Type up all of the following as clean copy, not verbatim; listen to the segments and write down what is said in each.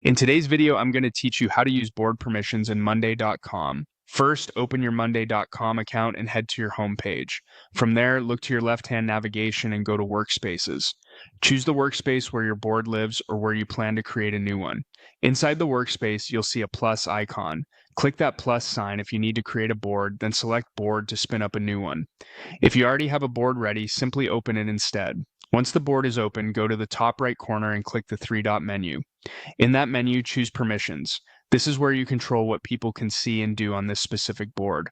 In today's video, I'm going to teach you how to use board permissions in Monday.com. First, open your Monday.com account and head to your home page. From there, look to your left-hand navigation and go to Workspaces. Choose the workspace where your board lives or where you plan to create a new one. Inside the workspace, you'll see a plus icon. Click that plus sign if you need to create a board, then select Board to spin up a new one. If you already have a board ready, simply open it instead. Once the board is open, go to the top right corner and click the three-dot menu. In that menu, choose Permissions. This is where you control what people can see and do on this specific board.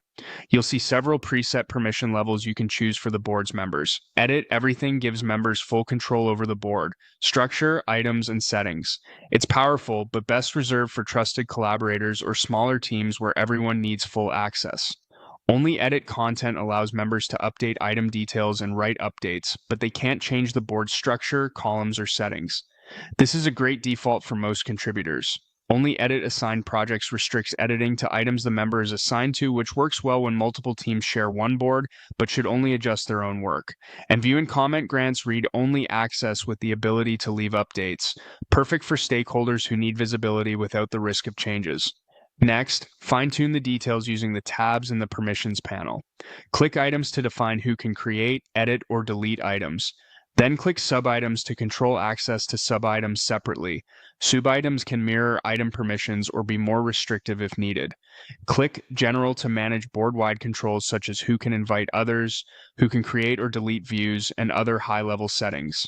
You'll see several preset permission levels you can choose for the board's members. Edit Everything gives members full control over the board, structure, items, and settings. It's powerful, but best reserved for trusted collaborators or smaller teams where everyone needs full access. Only Edit Content allows members to update item details and write updates, but they can't change the board's structure, columns, or settings. This is a great default for most contributors. Only Edit Assigned Projects restricts editing to items the member is assigned to, which works well when multiple teams share one board, but should only adjust their own work. And View and Comment grants read-only access with the ability to leave updates, perfect for stakeholders who need visibility without the risk of changes. Next, fine-tune the details using the tabs in the Permissions panel. Click Items to define who can create, edit, or delete items. Then click Sub-items to control access to sub-items separately. Sub-items can mirror item permissions or be more restrictive if needed. Click General to manage board-wide controls such as who can invite others, who can create or delete views, and other high-level settings.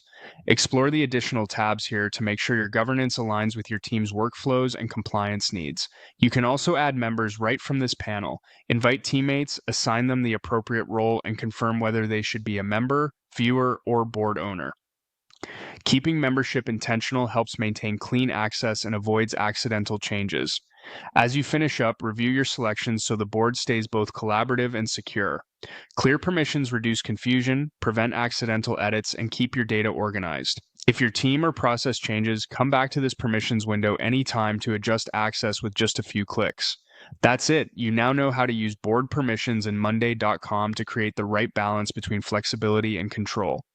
Explore the additional tabs here to make sure your governance aligns with your team's workflows and compliance needs. You can also add members right from this panel. Invite teammates, assign them the appropriate role, and confirm whether they should be a member, viewer, or board owner. Keeping membership intentional helps maintain clean access and avoids accidental changes. As you finish up, review your selections so the board stays both collaborative and secure. Clear permissions reduce confusion, prevent accidental edits, and keep your data organized. If your team or process changes, come back to this permissions window anytime to adjust access with just a few clicks. That's it. You now know how to use board permissions in Monday.com to create the right balance between flexibility and control.